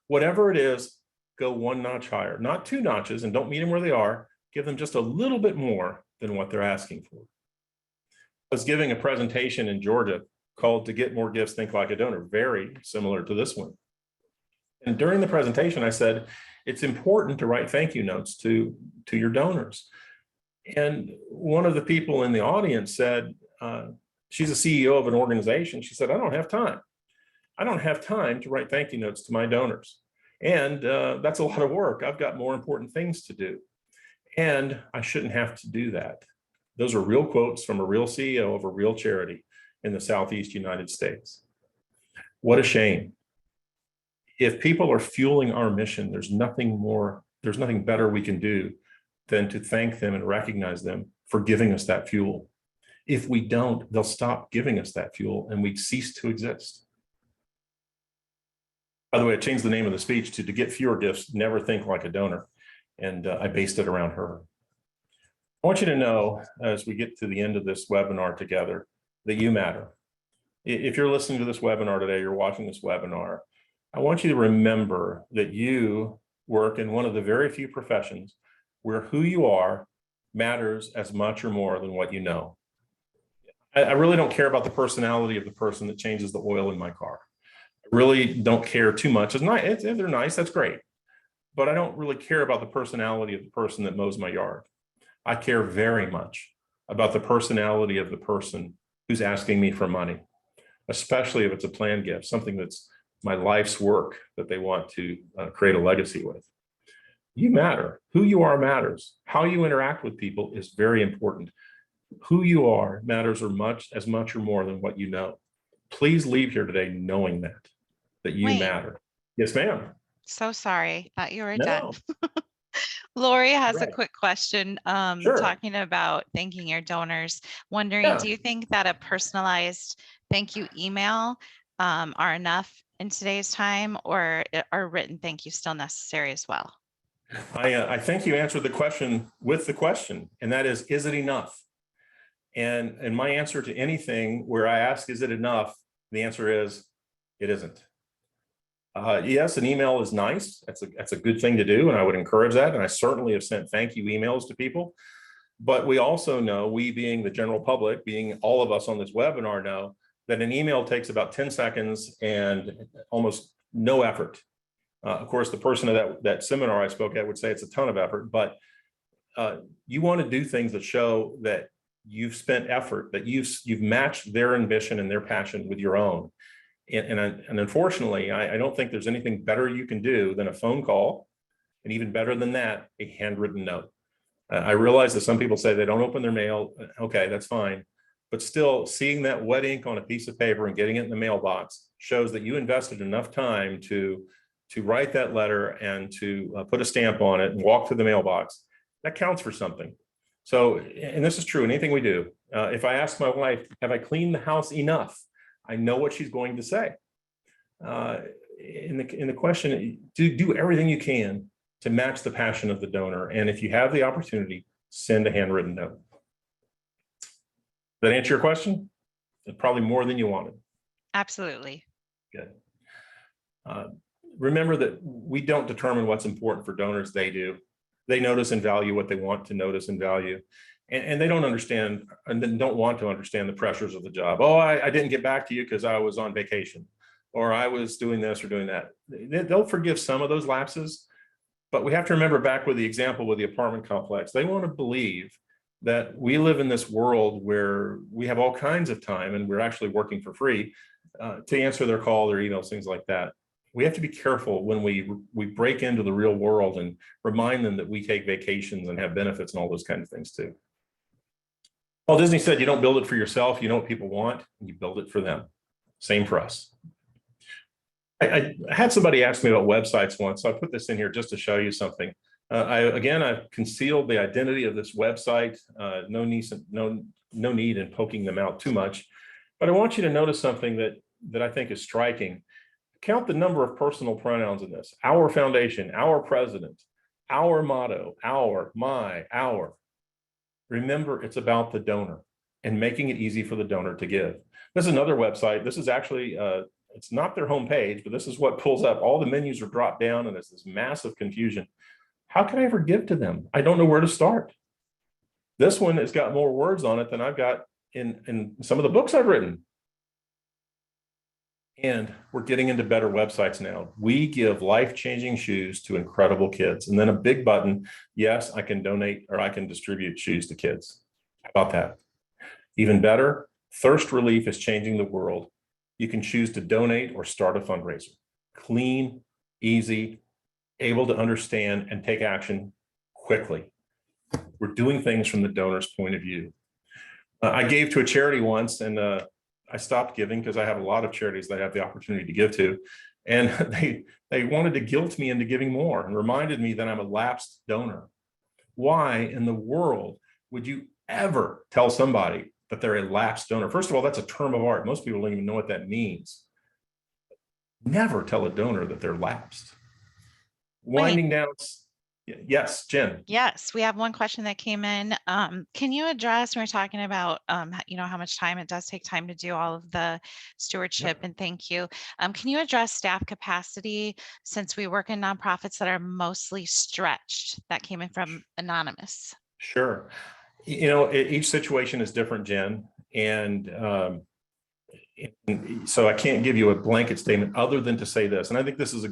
Speaker 2: Whatever it is, go one notch higher, not 2 notches, and don't meet them where they are. Give them just a little bit more than what they're asking for. I was giving a presentation in Georgia called "To Get More Gifts, Think Like a Donor," very similar to this one. And during the presentation, I said, it's important to write thank you notes to your donors. And one of the people in the audience said, she's a CEO of an organization. She said, I don't have time. I don't have time to write thank you notes to my donors. And that's a lot of work. I've got more important things to do. And I shouldn't have to do that. Those are real quotes from a real CEO of a real charity in the Southeast United States. What a shame. If people are fueling our mission, there's nothing better we can do than to thank them and recognize them for giving us that fuel. If we don't, they'll stop giving us that fuel and we cease to exist. By the way, I changed the name of the speech to get fewer gifts, never think like a donor. And I based it around her. I want you to know, as we get to the end of this webinar together, that you matter. If you're listening to this webinar today, you're watching this webinar, I want you to remember that you work in one of the very few professions where who you are matters as much or more than what you know. I really don't care about the personality of the person that changes the oil in my car. I really don't care too much. It's nice, if they're nice, that's great. But I don't really care about the personality of the person that mows my yard. I care very much about the personality of the person who's asking me for money, especially if it's a planned gift, something that's my life's work that they want to create a legacy with. You matter. Who you are matters. How you interact with people is very important. Who you are matters as much or more than what you know. Please leave here today knowing that you matter. Yes, ma'am.
Speaker 3: So sorry, thought you were
Speaker 2: No.
Speaker 3: done. Lori has a
Speaker 2: Right.
Speaker 3: quick question,
Speaker 2: Sure.
Speaker 3: talking about thanking your donors, wondering,
Speaker 2: Yeah.
Speaker 3: do you think that a personalized thank you email are enough in today's time, or are written thank you still necessary as well?
Speaker 2: I think you answered the question with the question, and that is it enough? And my answer to anything where I ask, is it enough? The answer is, it isn't. Yes, an email is nice. That's a good thing to do, and I would encourage that. And I certainly have sent thank you emails to people. But we also know, we being the general public, being all of us on this webinar, know that an email takes about 10 seconds and almost no effort. Of course, the person of that seminar I spoke at would say it's a ton of effort, but you want to do things that show that you've spent effort, that you've matched their ambition and their passion with your own. And unfortunately, I don't think there's anything better you can do than a phone call, and even better than that, a handwritten note. I realize that some people say they don't open their mail. Okay, that's fine. But still, seeing that wet ink on a piece of paper and getting it in the mailbox shows that you invested enough time to write that letter and to put a stamp on it and walk through the mailbox. That counts for something. So, and this is true in anything we do. If I ask my wife, have I cleaned the house enough? I know what she's going to say. In the question, do everything you can to match the passion of the donor. And if you have the opportunity, send a handwritten note. Does that answer your question? It's probably more than you wanted.
Speaker 3: Absolutely.
Speaker 2: Good. Remember that we don't determine what's important for donors, they do. They notice and value what they want to notice and value. And they don't understand and then don't want to understand the pressures of the job. Oh, I didn't get back to you because I was on vacation, or I was doing this or doing that. They'll forgive some of those lapses, but we have to remember back with the example with the apartment complex. They want to believe that we live in this world where we have all kinds of time and we're actually working for free to answer their call, their emails, things like that. We have to be careful when we break into the real world and remind them that we take vacations and have benefits and all those kinds of things too. Walt Disney said, you don't build it for yourself. You know what people want, and you build it for them. Same for us. I had somebody ask me about websites once, so I put this in here just to show you something. I've concealed the identity of this website. No need in poking them out too much, but I want you to notice something that I think is striking. Count the number of personal pronouns in this. Our foundation, our president, our motto, our, my, our. Remember, it's about the donor and making it easy for the donor to give. This is another website. This is actually, it's not their homepage, but this is what pulls up. All the menus are dropped down and it's this massive confusion. How can I ever give to them? I don't know where to start. This one has got more words on it than I've got in some of the books I've written. And we're getting into better websites now. We give life-changing shoes to incredible kids. And then a big button, yes, I can donate or I can distribute shoes to kids. How about that? Even better, thirst relief is changing the world. You can choose to donate or start a fundraiser. Clean, easy, able to understand and take action quickly. We're doing things from the donor's point of view. I gave to a charity once, and I stopped giving because I have a lot of charities that I have the opportunity to give to. And they wanted to guilt me into giving more and reminded me that I'm a lapsed donor. Why in the world would you ever tell somebody that they're a lapsed donor? First of all, that's a term of art. Most people don't even know what that means. Never tell a donor that they're lapsed. Winding down. Yes, Jen.
Speaker 3: Yes, we have one question that came in. Can you address, we're talking about, how much time it does take time to do all of the stewardship, and thank you. Can you address staff capacity since we work in nonprofits that are mostly stretched? That came in from Anonymous.
Speaker 2: Sure. Each situation is different, Jen. And so I can't give you a blanket statement other than to say this. And I think this is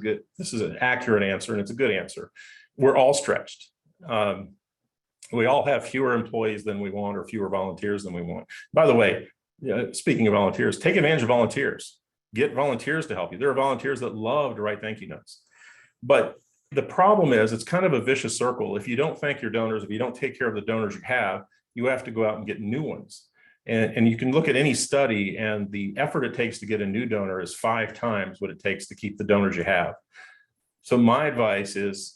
Speaker 2: an accurate answer, and it's a good answer. We're all stretched. We all have fewer employees than we want or fewer volunteers than we want. By the way, speaking of volunteers, take advantage of volunteers. Get volunteers to help you. There are volunteers that love to write thank you notes. But the problem is it's kind of a vicious circle. If you don't thank your donors, if you don't take care of the donors you have to go out and get new ones. And you can look at any study, and the effort it takes to get a new donor is 5 times what it takes to keep the donors you have. So my advice is,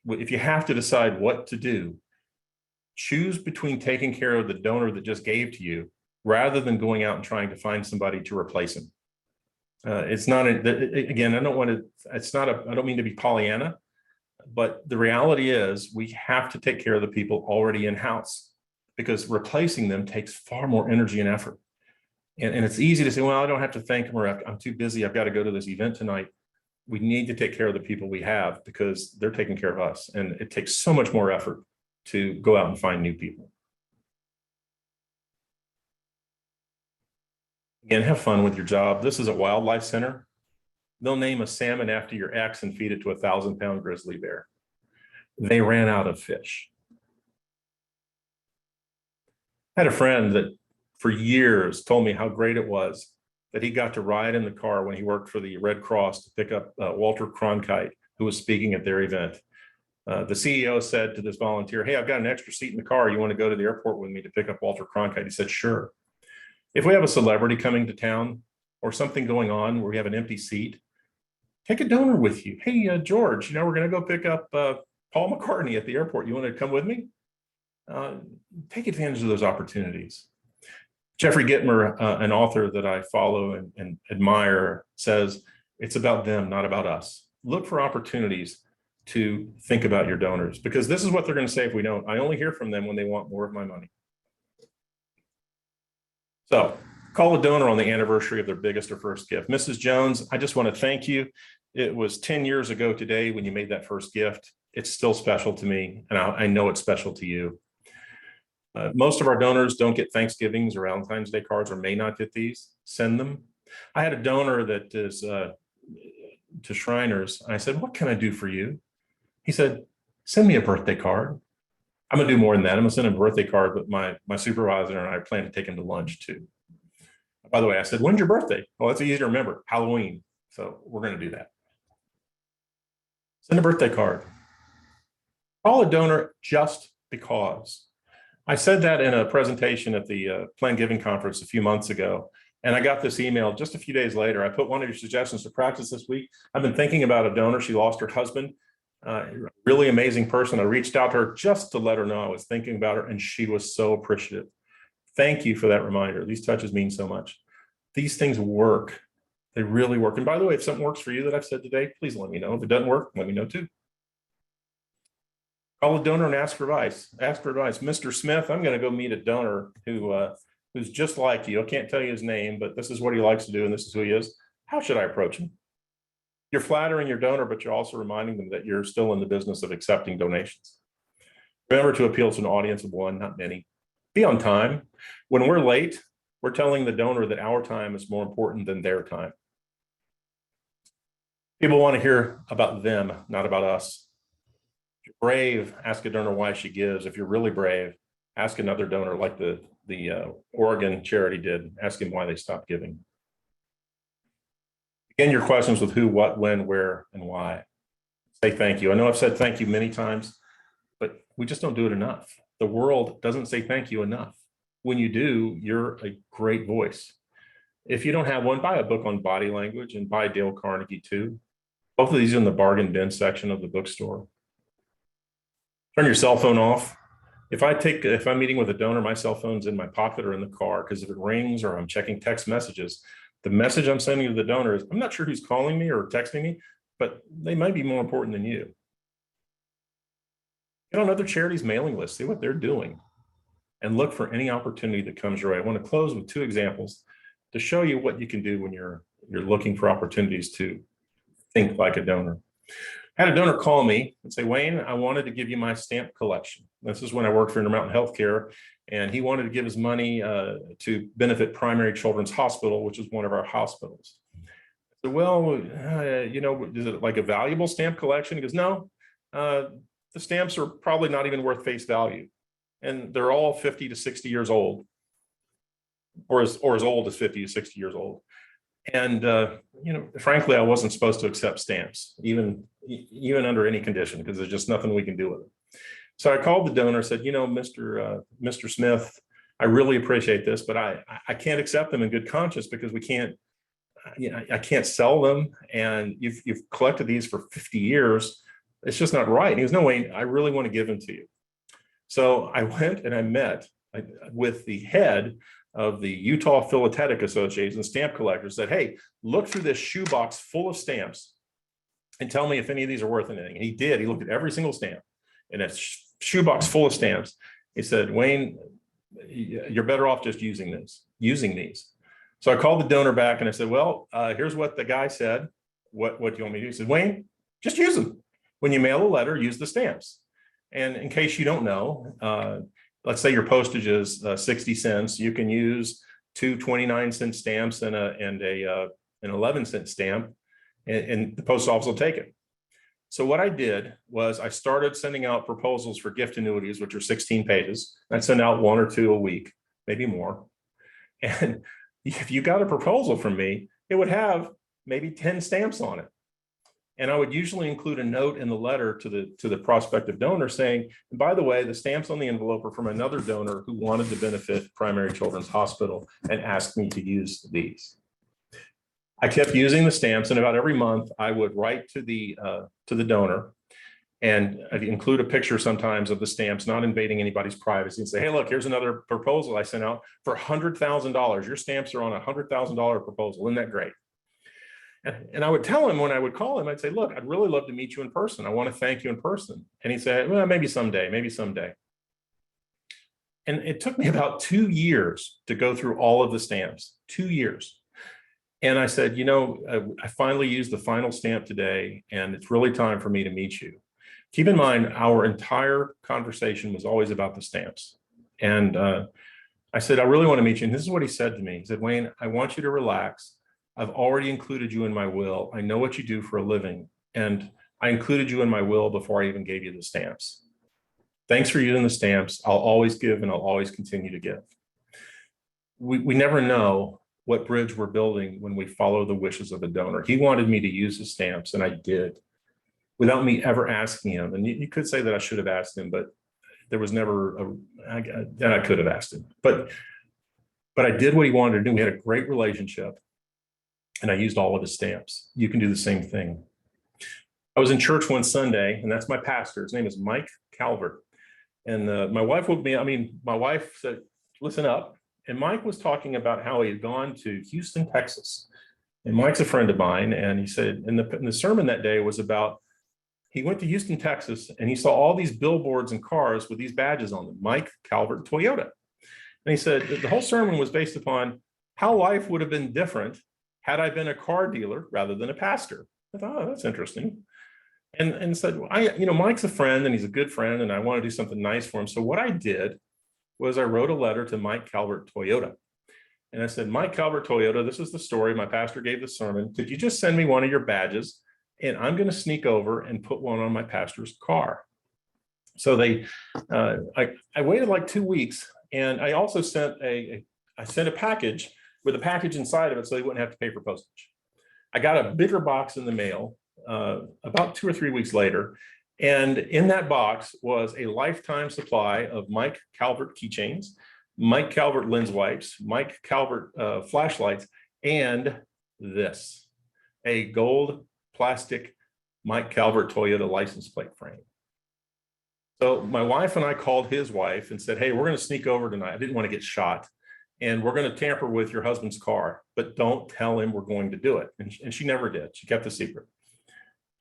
Speaker 2: if you have to decide what to do, choose between taking care of the donor that just gave to you rather than going out and trying to find somebody to replace him. It's not, again, I don't mean to be Pollyanna, but the reality is we have to take care of the people already in-house, because replacing them takes far more energy and effort. And it's easy to say, well, I don't have to thank them, or I'm too busy, I've got to go to this event tonight. We need to take care of the people we have because they're taking care of us. And it takes so much more effort to go out and find new people. Again, have fun with your job. This is a wildlife center. They'll name a salmon after your ex and feed it to a 1,000-pound grizzly bear. They ran out of fish. I had a friend that for years told me how great it was that he got to ride in the car when he worked for the Red Cross to pick up Walter Cronkite, who was speaking at their event. The CEO said to this volunteer, hey, I've got an extra seat in the car. You want to go to the airport with me to pick up Walter Cronkite? He said, sure. If we have a celebrity coming to town or something going on where we have an empty seat, take a donor with you. Hey, George, we're going to go pick up Paul McCartney at the airport. You want to come with me? Take advantage of those opportunities. Jeffrey Gitmer, an author that I follow and admire, says it's about them, not about us. Look for opportunities to think about your donors, because this is what they're going to say if we don't. I only hear from them when they want more of my money. So call a donor on the anniversary of their biggest or first gift. Mrs. Jones, I just want to thank you. It was 10 years ago today when you made that first gift. It's still special to me, and I know it's special to you. Most of our donors don't get Thanksgivings or Valentine's Day cards, or may not get these. Send them. I had a donor that is to Shriners. I said, what can I do for you? He said, send me a birthday card. I'm going to do more than that. I'm going to send him a birthday card, but my supervisor and I plan to take him to lunch too. By the way, I said, when's your birthday? Well, it's easy to remember, Halloween. So we're going to do that. Send a birthday card. Call a donor just because. I said that in a presentation at the Plan Giving Conference a few months ago, and I got this email just a few days later. I put one of your suggestions to practice this week. I've been thinking about a donor. She lost her husband, really amazing person. I reached out to her just to let her know I was thinking about her, and she was so appreciative. Thank you for that reminder. These touches mean so much. These things work. They really work. And by the way, if something works for you that I've said today, please let me know. If it doesn't work, let me know too. Call a donor and ask for advice. Ask for advice. Mr. Smith, I'm going to go meet a donor who's just like you. I can't tell you his name, but this is what he likes to do, and this is who he is. How should I approach him? You're flattering your donor, but you're also reminding them that you're still in the business of accepting donations. Remember to appeal to an audience of one, not many. Be on time. When we're late, we're telling the donor that our time is more important than their time. People want to hear about them, not about us. If you're brave, ask a donor why she gives. If you're really brave, ask another donor like the Oregon charity did. Ask him why they stopped giving. Begin your questions with who, what, when, where, and why. Say thank you. I know I've said thank you many times, but we just don't do it enough. The world doesn't say thank you enough. When you do, you're a great voice. If you don't have one, buy a book on body language and buy Dale Carnegie too. Both of these are in the bargain bin section of the bookstore. Turn your cell phone off. If I'm meeting with a donor, my cell phone's in my pocket or in the car, because if it rings or I'm checking text messages, the message I'm sending to the donor is, I'm not sure who's calling me or texting me, but they might be more important than you. Get on other charities' mailing lists, see what they're doing, and look for any opportunity that comes your way. I want to close with two examples to show you what you can do when you're looking for opportunities to think like a donor. I had a donor call me and say, Wayne, I wanted to give you my stamp collection. This is when I worked for Intermountain Healthcare, and he wanted to give his money to benefit Primary Children's Hospital, which is one of our hospitals. I said, well, is it like a valuable stamp collection? He goes, no, the stamps are probably not even worth face value. And they're all 50 to 60 years old, or as old as 50 to 60 years old. And, frankly, I wasn't supposed to accept stamps, even under any condition, because there's just nothing we can do with it. So I called the donor, said, Mr. Smith, I really appreciate this, but I can't accept them in good conscience because we can't, I can't sell them. And you've collected these for 50 years. It's just not right. And he goes, no, Wayne, I really want to give them to you. So I went and I met with the head of the Utah Philatelic Association, stamp collectors, said, hey, look through this shoebox full of stamps and tell me if any of these are worth anything. And he did. He looked at every single stamp in a shoebox full of stamps. He said, Wayne, you're better off just using these. So I called the donor back and I said, well, here's what the guy said. What do you want me to do? He said, Wayne, just use them. When you mail a letter, use the stamps. And in case you don't know, let's say your postage is 60 cents. You can use two 29-cent stamps and an 11-cent stamp, and the post office will take it. So what I did was I started sending out proposals for gift annuities, which are 16 pages. I'd send out one or two a week, maybe more. And if you got a proposal from me, it would have maybe 10 stamps on it. And I would usually include a note in the letter to the prospective donor saying, and by the way, the stamps on the envelope are from another donor who wanted to benefit Primary Children's Hospital and asked me to use these. I kept using the stamps, and about every month I would write to the donor, and I'd include a picture sometimes of the stamps, not invading anybody's privacy, and say, hey, look, here's another proposal I sent out for $100,000. Your stamps are on a $100,000 proposal. Isn't that great? And I would tell him when I would call him, I'd say, look, I'd really love to meet you in person. I want to thank you in person. And he'd say, well, maybe someday. And it took me about 2 years to go through all of the stamps, 2 years. And I said, I finally used the final stamp today, and it's really time for me to meet you. Keep in mind, our entire conversation was always about the stamps. And I said, I really want to meet you. And this is what he said to me. He said, Wayne, I want you to relax. I've already included you in my will. I know what you do for a living, and I included you in my will before I even gave you the stamps. Thanks for using the stamps. I'll always give, and I'll always continue to give. We never know what bridge we're building when we follow the wishes of the donor. He wanted me to use the stamps, and I did, without me ever asking him. And you could say that I should have asked him, but There was never and I could have asked him, but I did what he wanted to do. We had a great relationship, and I used all of his stamps. You can do the same thing. I was in church one Sunday, and that's my pastor. His name is Mike Calvert. And my wife woke me. My wife said, "Listen up." And Mike was talking about how he had gone to Houston, Texas. And Mike's a friend of mine, and he said, and the sermon that day was about, he went to Houston, Texas, and he saw all these billboards and cars with these badges on them, Mike Calvert Toyota. And he said the whole sermon was based upon how life would have been different had I been a car dealer rather than a pastor. I thought, oh, that's interesting. And said, Mike's a friend, and he's a good friend, and I want to do something nice for him. So what I did was I wrote a letter to Mike Calvert Toyota. And I said, Mike Calvert Toyota, this is the story. My pastor gave the sermon. Could you just send me one of your badges? And I'm going to sneak over and put one on my pastor's car. So I waited like 2 weeks, and I also sent a package with a package inside of it so they wouldn't have to pay for postage. I got a bigger box in the mail about 2 or 3 weeks later. And in that box was a lifetime supply of Mike Calvert keychains, Mike Calvert lens wipes, Mike Calvert flashlights, and this, a gold plastic Mike Calvert Toyota license plate frame. So my wife and I called his wife and said, hey, we're going to sneak over tonight. I didn't want to get shot. And we're going to tamper with your husband's car, but don't tell him we're going to do it. And she never did. She kept the secret.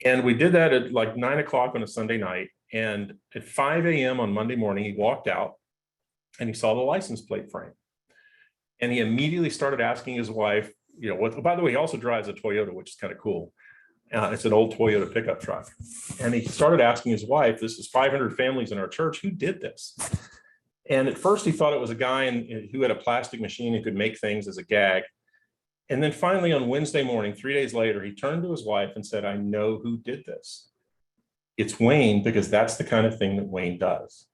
Speaker 2: And we did that at like 9 o'clock on a Sunday night. And at 5 a.m. on Monday morning, he walked out and he saw the license plate frame. And he immediately started asking his wife, what, by the way, he also drives a Toyota, which is kind of cool. It's an old Toyota pickup truck. And he started asking his wife, this is 500 families in our church, who did this? And at first he thought it was a guy who had a plastic machine and could make things as a gag. And then finally on Wednesday morning, 3 days later, he turned to his wife and said, I know who did this. It's Wayne, because that's the kind of thing that Wayne does.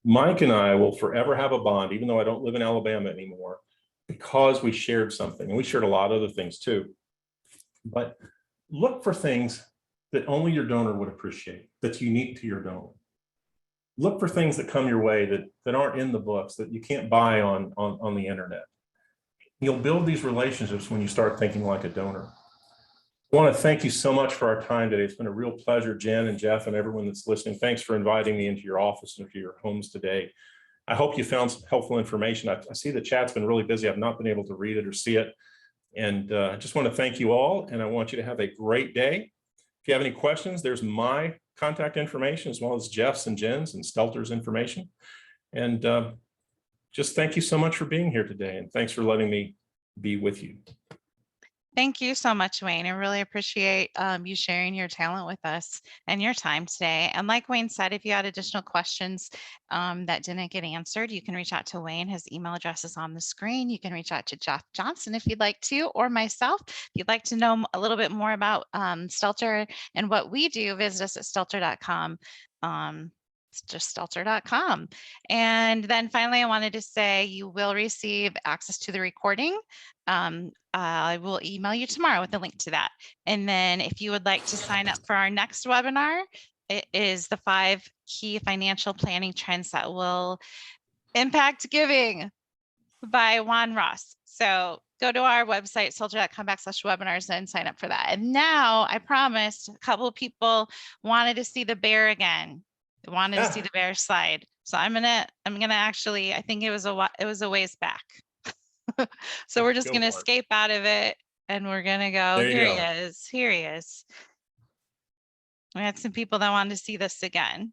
Speaker 2: Mike and I will forever have a bond, even though I don't live in Alabama anymore, because we shared something. And we shared a lot of other things too. But look for things that only your donor would appreciate, that's unique to your donor. Look for things that come your way that aren't in the books, that you can't buy on the internet. You'll build these relationships when you start thinking like a donor. I want to thank you so much for our time today. It's been a real pleasure, Jen and Jeff and everyone that's listening. Thanks for inviting me into your office and to your homes today. I hope you found some helpful information. I see the chat's been really busy. I've not been able to read it or see it. And I just want to thank you all, and I want you to have a great day. If you have any questions, there's my contact information as well as Jeff's and Jen's and Stelter's information. And just thank you so much for being here today, and thanks for letting me be with you.
Speaker 3: Thank you so much, Wayne. I really appreciate you sharing your talent with us and your time today. And like Wayne said, if you had additional questions that didn't get answered, you can reach out to Wayne. His email address is on the screen. You can reach out to Jeff Johnson if you'd like to, or myself. If you'd like to know a little bit more about Stelter and what we do, visit us at stelter.com. It's just stelter.com. And then finally, I wanted to say you will receive access to the recording. I will email you tomorrow with a link to that. And then if you would like to sign up for our next webinar, it is the 5 key financial planning trends that will impact giving by Juan Ross. So go to our website, stelter.com/webinars, and sign up for that. And now I promised a couple of people wanted to see the bear again. They wanted to see the bear slide. So I'm gonna actually, I think it was a ways back. So we're just going to escape out of it, and we're going to go. Here he is. Here he is. We had some people that wanted to see this again.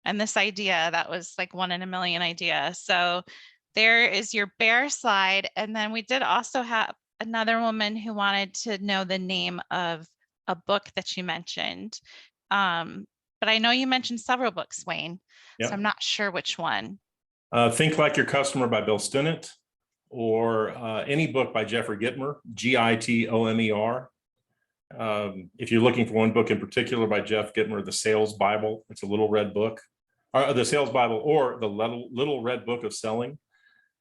Speaker 3: And this idea that was like 1 in a million idea. So there is your bear slide. And then we did also have another woman who wanted to know the name of a book that you mentioned. But I know you mentioned several books, Wayne. Yep. So I'm not sure which one.
Speaker 2: Think Like Your Customer by Bill Stinnett, or any book by Jeffrey Gitmer, Gitomer. If you're looking for one book in particular by Jeff Gitmer, The Sales Bible, it's a little red book, or The Sales Bible, or The Little Red Book of Selling.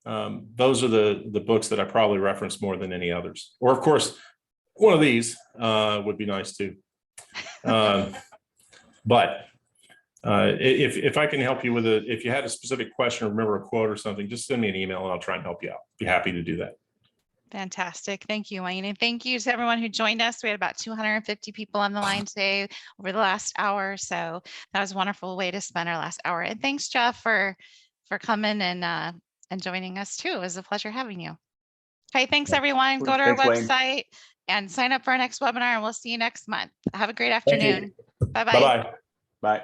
Speaker 2: Those are the books that I probably reference more than any others. Or of course, one of these would be nice too. But If I can help you with if you had a specific question or remember a quote or something, just send me an email and I'll try and help you out. Be happy to do that.
Speaker 3: Fantastic. Thank you, Wayne. And thank you to everyone who joined us. We had about 250 people on the line today over the last hour. So that was a wonderful way to spend our last hour. And thanks, Jeff, for coming and joining us too. It was a pleasure having you. Okay, thanks everyone. Go to our
Speaker 1: Thanks, Wayne.
Speaker 3: website and sign up for our next webinar, and we'll see you next month. Have a great afternoon. Bye-bye.
Speaker 2: Bye-bye.
Speaker 1: Bye.